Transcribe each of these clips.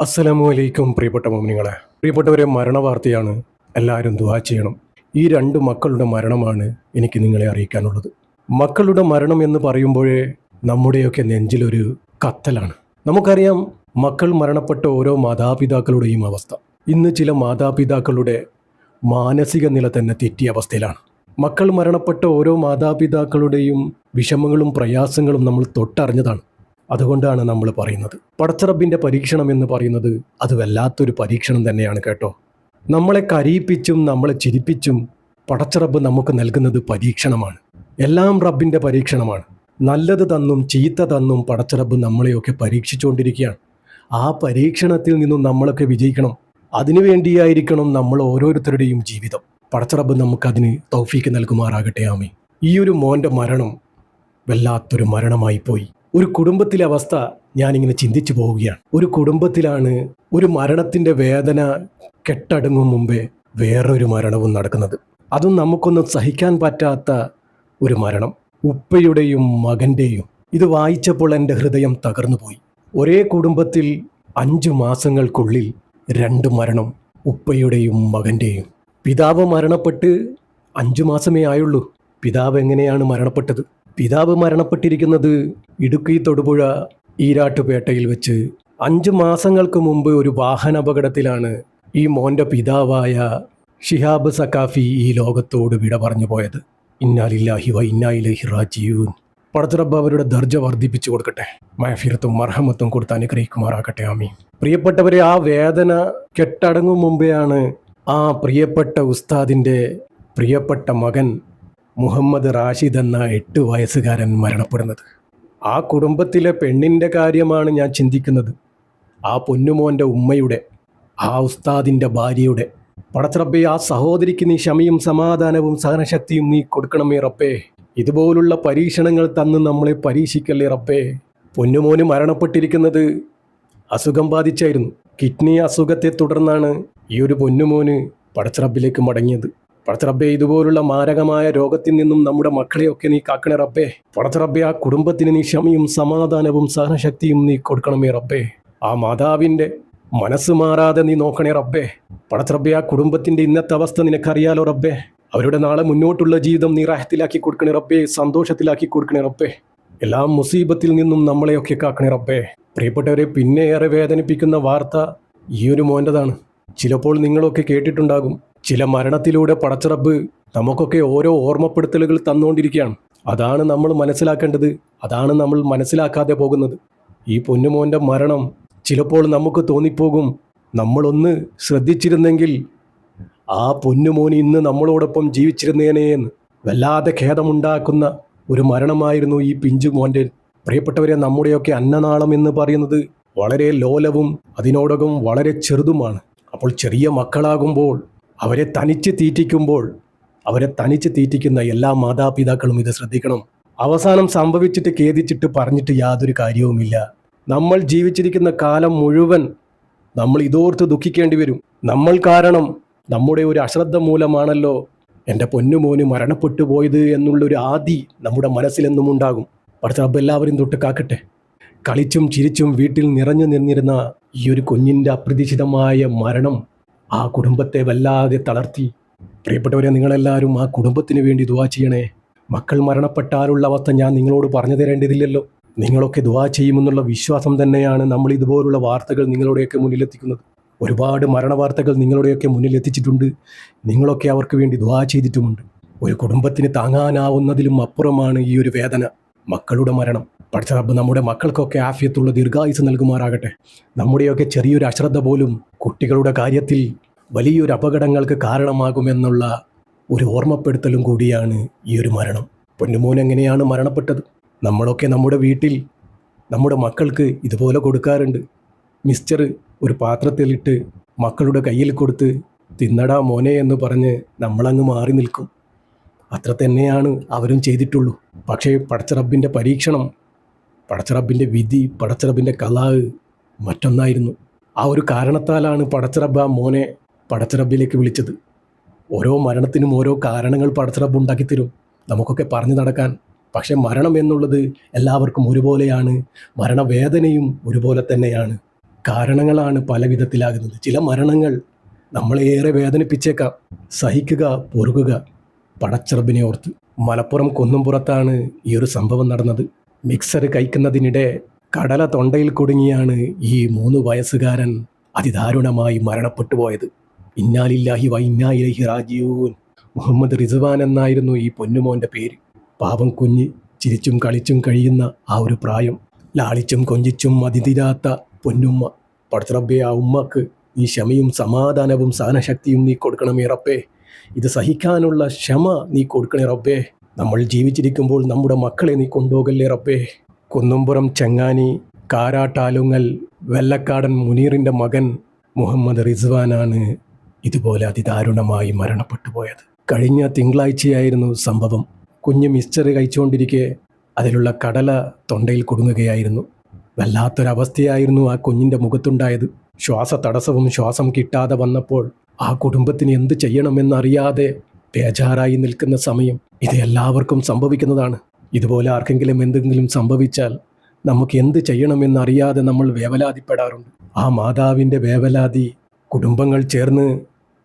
അസ്സലാമു അലൈക്കും പ്രിയപ്പെട്ട മോമിനിങ്ങളെ. പ്രിയപ്പെട്ടവരെ, മരണവാർത്തയാണ്. എല്ലാവരും ദുആ ചെയ്യണം. ഈ രണ്ട് മക്കളുടെ മരണമാണ് എനിക്ക് നിങ്ങളെ അറിയിക്കാനുള്ളത്. മക്കളുടെ മരണം എന്ന് പറയുമ്പോഴേ നമ്മുടെയൊക്കെ നെഞ്ചിലൊരു കത്തലാണ്. നമുക്കറിയാം, മക്കൾ മരണപ്പെട്ട ഓരോ മാതാപിതാക്കളുടെയും അവസ്ഥ. ഇന്ന് ചില മാതാപിതാക്കളുടെ മാനസിക നില തന്നെ തെറ്റിയ അവസ്ഥയിലാണ്. മക്കൾ മരണപ്പെട്ട ഓരോ മാതാപിതാക്കളുടെയും വിഷമങ്ങളും പ്രയാസങ്ങളും നമ്മൾ തൊട്ടറിഞ്ഞതാണ്. അതുകൊണ്ടാണ് നമ്മൾ പറയുന്നത്, പടച്ചറബിൻ്റെ പരീക്ഷണം എന്ന് പറയുന്നത് അത് വല്ലാത്തൊരു പരീക്ഷണം തന്നെയാണ് കേട്ടോ. നമ്മളെ കരയിപ്പിച്ചും നമ്മളെ ചിരിപ്പിച്ചും പടച്ചറബ് നമുക്ക് നൽകുന്നത് പരീക്ഷണമാണ്. എല്ലാം റബ്ബിൻ്റെ പരീക്ഷണമാണ്. നല്ലത് തന്നും ചീത്ത തന്നും പടച്ചറബ് നമ്മളെയൊക്കെ പരീക്ഷിച്ചുകൊണ്ടിരിക്കുകയാണ്. ആ പരീക്ഷണത്തിൽ നിന്നും നമ്മളൊക്കെ വിജയിക്കണം. അതിനുവേണ്ടിയായിരിക്കണം നമ്മൾ ഓരോരുത്തരുടെയും ജീവിതം. പടച്ചറബ് നമുക്കതിന് തൗഫീക്ക് നൽകുമാറാകട്ടെ. ആമീൻ. ഈ ഒരു മോൻ്റെ മരണം വല്ലാത്തൊരു മരണമായി പോയി. ഒരു കുടുംബത്തിലെ അവസ്ഥ ഞാനിങ്ങനെ ചിന്തിച്ചു പോവുകയാണ്. ഒരു കുടുംബത്തിലാണ് ഒരു മരണത്തിൻ്റെ വേദന കെട്ടടങ്ങും മുമ്പേ വേറൊരു മരണവും നടക്കുന്നത്. അതും നമുക്കൊന്നും സഹിക്കാൻ പറ്റാത്ത ഒരു മരണം, ഉപ്പയുടെയും മകൻ്റെയും. ഇത് വായിച്ചപ്പോൾ എൻ്റെ ഹൃദയം തകർന്നുപോയി. ഒരേ കുടുംബത്തിൽ 5 മാസങ്ങൾക്കുള്ളിൽ 2 മരണം, ഉപ്പയുടെയും മകൻ്റെയും. പിതാവ് മരണപ്പെട്ട് 5 മാസമേ ആയുള്ളൂ. പിതാവ് എങ്ങനെയാണ് മരണപ്പെട്ടത്? പിതാവ് മരണപ്പെട്ടിരിക്കുന്നത് ഇടുക്കി തൊടുപുഴ ഈരാട്ടുപേട്ടയിൽ വെച്ച് 5 മാസങ്ങൾക്ക് മുമ്പ് ഒരു വാഹനാപകടത്തിലാണ് ഈ മോൻ്റെ പിതാവായ ഷിഹാബ് സക്കാഫി ഈ ലോകത്തോട് വിട പറഞ്ഞു പോയത്. ഇന്നാ ലില്ലാഹി വ ഇന്നാ ഇലൈഹി റാജിഊൻ. പടച്ചറബ് അവരുടെ ദർജ വർദ്ധിപ്പിച്ചു കൊടുക്കട്ടെ, മഗ്ഫിറത്തും മർഹമത്തും കൊടുത്ത് അനുഗ്രഹിക്കുമാറാകട്ടെ. ആമീൻ. പ്രിയപ്പെട്ടവരെ, ആ വേദന കെട്ടടങ്ങും മുമ്പെയാണ് ആ പ്രിയപ്പെട്ട ഉസ്താദിൻ്റെ പ്രിയപ്പെട്ട മകൻ മുഹമ്മദ് റാഷിദ് എന്ന 8 വയസ്സുകാരൻ മരണപ്പെടുന്നത്. ആ കുടുംബത്തിലെ പെണ്ണിൻ്റെ കാര്യമാണ് ഞാൻ ചിന്തിക്കുന്നത്. ആ പൊന്നുമോൻ്റെ ഉമ്മയുടെ, ആ ഉസ്താദിൻ്റെ ഭാര്യയുടെ. പടച്ചറബ്ബേ, ആ സഹോദരിക്ക് നീ ക്ഷമയും സമാധാനവും സഹനശക്തിയും നീ കൊടുക്കണമേ റബ്ബേ. ഇതുപോലുള്ള പരീക്ഷണങ്ങൾ തന്ന് നമ്മളെ പരീക്ഷിക്കല്ലേ റബ്ബേ. പൊന്നുമോന് മരണപ്പെട്ടിരിക്കുന്നത് അസുഖം ബാധിച്ചായിരുന്നു. കിഡ്നി അസുഖത്തെ തുടർന്നാണ് ഈ ഒരു പൊന്നുമോന് പടച്ചറബ്ബിലേക്ക് മടങ്ങിയത്. പടച്ചറബ്ബേ, ഇതുപോലുള്ള മാരകമായ രോഗത്തിൽ നിന്നും നമ്മുടെ മക്കളെയൊക്കെ നീ കാക്കണേ റബ്ബേ. പടച്ചറബ്ബേ, ആ കുടുംബത്തിന് നീ ക്ഷമയും സമാധാനവും സഹനശക്തിയും നീ കൊടുക്കണമേ റബ്ബേ. ആ മാതാവിൻ്റെ മനസ്സ് മാറാതെ നീ നോക്കണേ റബ്ബേ. പടച്ചറബ്ബേ, ആ കുടുംബത്തിൻ്റെ ഇന്നത്തെ അവസ്ഥ നിനക്കറിയാലോ റബ്ബേ. അവരുടെ നാളെ മുന്നോട്ടുള്ള ജീവിതം നീ റാഹത്തിലാക്കി കൊടുക്കണേ റബ്ബേ, സന്തോഷത്തിലാക്കി കൊടുക്കണേ റബ്ബേ. എല്ലാ മുസീബത്തിൽ നിന്നും നമ്മളെയൊക്കെ കാക്കണേ റബ്ബേ. പ്രിയപ്പെട്ടവരെ, പിന്നെ ഏറെ വേദനിപ്പിക്കുന്ന വാർത്ത ഈ ഒരു മോൻ്റെതാണ്. ചിലപ്പോൾ നിങ്ങളൊക്കെ കേട്ടിട്ടുണ്ടാകും, ചില മരണത്തിലൂടെ പടച്ചറബ് നമുക്കൊക്കെ ഓരോ ഓർമ്മപ്പെടുത്തലുകൾ തന്നുകൊണ്ടിരിക്കുകയാണ്. അതാണ് നമ്മൾ മനസ്സിലാക്കേണ്ടത്. അതാണ് നമ്മൾ മനസ്സിലാക്കാതെ പോകുന്നത്. ഈ പൊന്നുമോൻ്റെ മരണം ചിലപ്പോൾ നമുക്ക് തോന്നിപ്പോകും, നമ്മളൊന്ന് ശ്രദ്ധിച്ചിരുന്നെങ്കിൽ ആ പൊന്നുമോൻ ഇന്ന് നമ്മളോടൊപ്പം ജീവിച്ചിരുന്നേനെ എന്ന്. വല്ലാതെ ഖേദമുണ്ടാക്കുന്ന ഒരു മരണമായിരുന്നു ഈ പിഞ്ചു മോൻ്റെ. പ്രിയപ്പെട്ടവരെ, നമ്മുടെയൊക്കെ അന്നനാളം എന്ന് പറയുന്നത് വളരെ ലോലവും അതിനോടകം വളരെ ചെറുതുമാണ്. അപ്പോൾ ചെറിയ മക്കളാകുമ്പോൾ അവരെ തനിച്ച് തീറ്റിക്കുന്ന എല്ലാ മാതാപിതാക്കളും ഇത് ശ്രദ്ധിക്കണം. അവസാനം സംഭവിച്ചിട്ട് ഖേദിച്ചിട്ട് പറഞ്ഞിട്ട് യാതൊരു കാര്യവുമില്ല. നമ്മൾ ജീവിച്ചിരിക്കുന്ന കാലം മുഴുവൻ നമ്മൾ ഇതോർത്ത് ദുഃഖിക്കേണ്ടി വരും. നമ്മൾ കാരണം, നമ്മുടെ ഒരു അശ്രദ്ധ മൂലമാണല്ലോ എൻ്റെ പൊന്നുമോന് മരണപ്പെട്ടു പോയത് എന്നുള്ളൊരു ആദി നമ്മുടെ മനസ്സിലെന്നും ഉണ്ടാകും. പടച്ചറബ്ബ് എല്ലാവരും തൊട്ട് കാക്കട്ടെ. കളിച്ചും ചിരിച്ചും വീട്ടിൽ നിറഞ്ഞു നിന്നിരുന്ന ഈ ഒരു കുഞ്ഞിൻ്റെ അപ്രതീക്ഷിതമായ മരണം ആ കുടുംബത്തെ വല്ലാതെ തളർത്തി. പ്രിയപ്പെട്ടവരെ, നിങ്ങളെല്ലാവരും ആ കുടുംബത്തിന് വേണ്ടി ദുആ ചെയ്യണേ. മക്കൾ മരണപ്പെട്ടാലുള്ള അവസ്ഥ ഞാൻ നിങ്ങളോട് പറഞ്ഞു തരേണ്ടതില്ലല്ലോ. നിങ്ങളൊക്കെ ദുആ ചെയ്യുമെന്നുള്ള വിശ്വാസം തന്നെയാണ് നമ്മൾ ഇതുപോലുള്ള വാർത്തകൾ നിങ്ങളുടെയൊക്കെ മുന്നിലെത്തിക്കുന്നത്. ഒരുപാട് മരണവാർത്തകൾ നിങ്ങളുടെയൊക്കെ മുന്നിലെത്തിച്ചിട്ടുണ്ട്. നിങ്ങളൊക്കെ അവർക്ക് വേണ്ടി ദുആ ചെയ്തിട്ടുമുണ്ട്. ഒരു കുടുംബത്തിന് താങ്ങാനാവുന്നതിലും അപ്പുറമാണ് ഈ ഒരു വേദന, മക്കളുടെ മരണം. പടച്ചറബ്ബ് നമ്മുടെ മക്കൾക്കൊക്കെ ആഫിയത്തുള്ള ദീർഘായുസ് നൽകുമാറാകട്ടെ. നമ്മുടെയൊക്കെ ചെറിയൊരു അശ്രദ്ധ പോലും കുട്ടികളുടെ കാര്യത്തിൽ വലിയൊരു അപകടങ്ങൾക്ക് കാരണമാകുമെന്നുള്ള ഒരു ഓർമ്മപ്പെടുത്തലും കൂടിയാണ് ഈ ഒരു മരണം. പൊന്നുമോൻ എങ്ങനെയാണ് മരണപ്പെട്ടത്? നമ്മളൊക്കെ നമ്മുടെ വീട്ടിൽ നമ്മുടെ മക്കൾക്ക് ഇതുപോലെ കൊടുക്കാറുണ്ട്. മിക്സ്ചർ ഒരു പാത്രത്തിലിട്ട് മക്കളുടെ കയ്യിൽ കൊടുത്ത് തിന്നടാ മോനെ എന്ന് പറഞ്ഞ് നമ്മളങ്ങ് മാറി നിൽക്കും. അത്ര തന്നെയാണ് അവരും ചെയ്തിട്ടുള്ളൂ. പക്ഷേ പടച്ചറബ്ബിൻ്റെ പരീക്ഷണം, പടച്ചറബ്ബിൻ്റെ വിധി, പടച്ചറബ്ബിൻ്റെ കലാഹ് മറ്റൊന്നായിരുന്നു. ആ ഒരു കാരണത്താലാണ് പടച്ചറബ്ബ് ആ മോനെ പടച്ചറബ്ബിലേക്ക് വിളിച്ചത്. ഓരോ മരണത്തിനും ഓരോ കാരണങ്ങൾ പടച്ചറബ്ബ് ഉണ്ടാക്കിത്തരും നമുക്കൊക്കെ പറഞ്ഞു നടക്കാൻ. പക്ഷെ മരണം എന്നുള്ളത് എല്ലാവർക്കും ഒരുപോലെയാണ്. മരണവേദനയും ഒരുപോലെ തന്നെയാണ്. കാരണങ്ങളാണ് പല വിധത്തിലാകുന്നത്. ചില മരണങ്ങൾ നമ്മളെ ഏറെ വേദനിപ്പിച്ചേക്കാം. സഹിക്കുക, പൊറുക്കുക, പടച്ചറബിനെ ഓർത്ത്. മലപ്പുറം കുന്നുംപുറത്താണ് ഈ ഒരു സംഭവം നടന്നത്. മിക്സർ കഴിക്കുന്നതിനിടെ കടല തൊണ്ടയിൽ കുടുങ്ങിയാണ് ഈ 3 വയസ്സുകാരൻ അതിദാരുണമായി മരണപ്പെട്ടു പോയത്. ഇന്നാലില്ലാഹി വ ഇന്നാ ഇലൈഹി റാജിഊൻ. മുഹമ്മദ് റിസ്വാൻ എന്നായിരുന്നു ഈ പൊന്നുമോൻ്റെ പേര്. പാവം കുഞ്ഞ് ചിരിച്ചും കളിച്ചും കഴിയുന്ന ആ ഒരു പ്രായം. ലാളിച്ചും കൊഞ്ചിച്ചും മതിതീരാത്ത പൊന്നുമ്മ. പടച്ചറബ്ബേ, ആ ഉമ്മക്ക് നീ ക്ഷമയും സമാധാനവും സഹനശക്തിയും നീ കൊടുക്കണമേ റബ്ബേ. ഇത് സഹിക്കാനുള്ള ക്ഷമ നീ കൊടുക്കണേ റബ്ബേ. നമ്മൾ ജീവിച്ചിരിക്കുമ്പോൾ നമ്മുടെ മക്കളെ നീ കൊണ്ടുപോകല്ലേ റബ്ബേ. കുന്നുംപുറം ചങ്ങാനി കാരാട്ടാലുങ്ങൽ വെള്ളക്കാടൻ മുനീറിൻ്റെ മകൻ മുഹമ്മദ് റിസ്വാനാണ് ഇതുപോലെ അതിദാരുണമായി മരണപ്പെട്ടു പോയത്. കഴിഞ്ഞ തിങ്കളാഴ്ചയായിരുന്നു സംഭവം. കുഞ്ഞ് മിക്സ്ചർ കഴിച്ചുകൊണ്ടിരിക്കെ അതിലുള്ള കടല തൊണ്ടയിൽ കുടുങ്ങുകയായിരുന്നു. വല്ലാത്തൊരവസ്ഥയായിരുന്നു ആ കുഞ്ഞിൻ്റെ മുഖത്തുണ്ടായത്. ശ്വാസതടസ്സവും ശ്വാസം കിട്ടാതെ വന്നപ്പോൾ ആ കുടുംബത്തിന് എന്ത് ചെയ്യണമെന്നറിയാതെ ബേജാറായി നിൽക്കുന്ന സമയം. ഇത് എല്ലാവർക്കും സംഭവിക്കുന്നതാണ്. ഇതുപോലെ ആർക്കെങ്കിലും എന്തെങ്കിലും സംഭവിച്ചാൽ നമുക്ക് എന്ത് ചെയ്യണമെന്നറിയാതെ നമ്മൾ വേവലാതിപ്പെടാറുണ്ട്. ആ മാതാവിൻ്റെ വേവലാതി കുടുംബങ്ങൾ ചേർന്ന്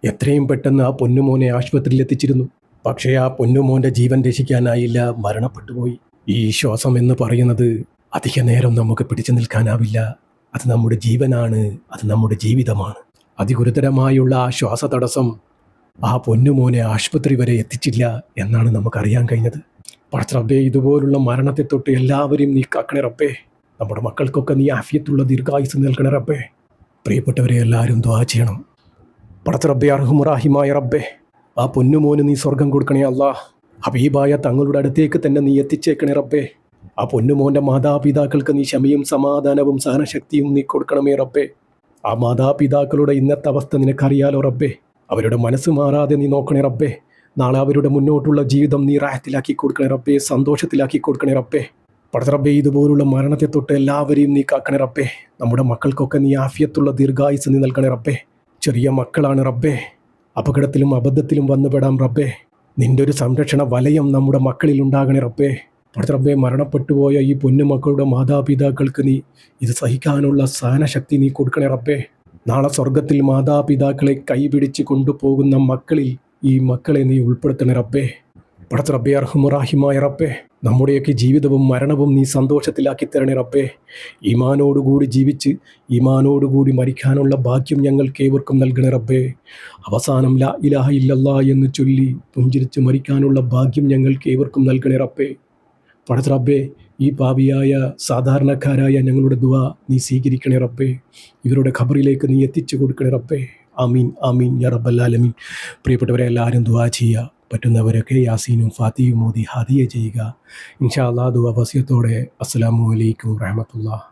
എത്രയും പെട്ടെന്ന് ആ പൊന്നുമോനെ ആശുപത്രിയിൽ എത്തിച്ചിരുന്നു. പക്ഷേ ആ പൊന്നുമോൻ്റെ ജീവൻ രക്ഷിക്കാനായില്ല, മരണപ്പെട്ടുപോയി. ഈ ശ്വാസം എന്ന് പറയുന്നത് അധിക നേരം നമുക്ക് പിടിച്ചു നിൽക്കാനാവില്ല. അത് നമ്മുടെ ജീവനാണ്, അത് നമ്മുടെ ജീവിതമാണ്. അതിഗുരുതരമായുള്ള ആ ശ്വാസതടസ്സം ആ പൊന്നുമോനെ ആശുപത്രി വരെ എത്തിച്ചില്ല എന്നാണ് നമുക്കറിയാൻ കഴിഞ്ഞത്. പടച്ചറബ്ബേ, ഇതുപോലുള്ള മരണത്തെ തൊട്ട് എല്ലാവരെയും നീ കാക്കണേ റബ്ബേ. നമ്മുടെ മക്കൾക്കൊക്കെ നീ ആഫിയത്തുള്ള ദീർഘായുസ് നൽകണേ റബ്ബേ. പ്രിയപ്പെട്ടവരെ എല്ലാവരും ദുആ ചെയ്യണം. പടച്ചറബ്ബേ, അർഹമുറാഹിമായ റബ്ബേ, ആ പൊന്നുമോന് നീ സ്വർഗം കൊടുക്കണേ അല്ലാഹ്. ഹബീബായ തങ്ങളുടെ അടുത്തേക്ക് തന്നെ നീ എത്തിച്ചേക്കണേ റബ്ബേ. ആ പൊന്നുമോൻ്റെ മാതാപിതാക്കൾക്ക് നീ ക്ഷമയും സമാധാനവും സഹനശക്തിയും നീ കൊടുക്കണമേ റബ്ബേ. ആ മാതാപിതാക്കളുടെ ഇന്നത്തെ അവസ്ഥ നിനക്കറിയാലോ റബ്ബേ. അവരുടെ മനസ്സ് മാറാതെ നീ നോക്കണേ റബ്ബേ. നാളെ അവരുടെ മുന്നോട്ടുള്ള ജീവിതം നീ റാഹത്തിലാക്കി കൊടുക്കണേ റബ്ബേ, സന്തോഷത്തിലാക്കി കൊടുക്കണേ റബ്ബേ. പടച്ചറബ്ബേ, ഇതുപോലുള്ള മരണത്തെ തൊട്ട് എല്ലാവരെയും നീ കാക്കണേ റബ്ബേ. നമ്മുടെ മക്കൾക്കൊക്കെ നീ ആഫിയത്തുള്ള ദീർഘായുസ് നീ നൽകണേ റബ്ബേ. ചെറിയ മക്കളാണ് റബ്ബേ, അപകടത്തിലും അബദ്ധത്തിലും വന്നുപെടാം റബ്ബേ. നിൻ്റെ ഒരു സംരക്ഷണ വലയം നമ്മുടെ മക്കളിൽ ഉണ്ടാകണേ റബ്ബേ. പടച്ചറബ്ബേ, മരണപ്പെട്ടുപോയ ഈ പൊന്നുമക്കളുടെ മാതാപിതാക്കൾക്ക് നീ ഇത് സഹിക്കാനുള്ള സഹനശക്തി നീ കൊടുക്കണേ റബ്ബേ. നാളെ സ്വർഗത്തിൽ മാതാപിതാക്കളെ കൈപിടിച്ച് കൊണ്ടുപോകുന്ന മക്കളിൽ ഈ മക്കളെ നീ ഉൾപ്പെടുത്തണേ റബ്ബേ. പടച്ചറബ്ബേ, അർഹമുറാഹിമായ റബ്ബേ, നമ്മുടെയൊക്കെ ജീവിതവും മരണവും നീ സന്തോഷത്തിലാക്കി തരണേ റബ്ബേ. ഈമാനോടുകൂടി ജീവിച്ച് ഈമാനോടുകൂടി മരിക്കാനുള്ള ഭാഗ്യം ഞങ്ങൾക്ക് ഏവർക്കും നൽകണേ റബ്ബേ. അവസാനം ലാ ഇലാഹ ഇല്ലല്ലാ എന്ന് ചൊല്ലി പുഞ്ചിരിച്ച് മരിക്കാനുള്ള ഭാഗ്യം ഞങ്ങൾക്ക് ഏവർക്കും നൽകണേ റബ്ബേ. പടച്ചറബ്ബേ, ഈ പാപിയായ സാധാരണക്കാരായ ഞങ്ങളുടെ ദുആ നീ സ്വീകരിക്കണേ റബ്ബേ. ഇവരുടെ ഖബറിലേക്ക് നീ എത്തിച്ചു കൊടുക്കണേ റബ്ബേ. ആമീൻ ആമീൻ യാ റബ്ബൽ ആലമീൻ. പ്രിയപ്പെട്ടവരെ എല്ലാവരും ദുആ ചെയ്യുക. പറ്റുന്നവരൊക്കെ യാസീനും ഫാത്തിയും മോദി ഹദിയ ചെയ്യുക. ഇൻഷാ അല്ലാഹ്. ദുആ വസിയത്തോടെ അസ്സലാമു അലൈക്കും വറഹ്മത്തുള്ളാഹി.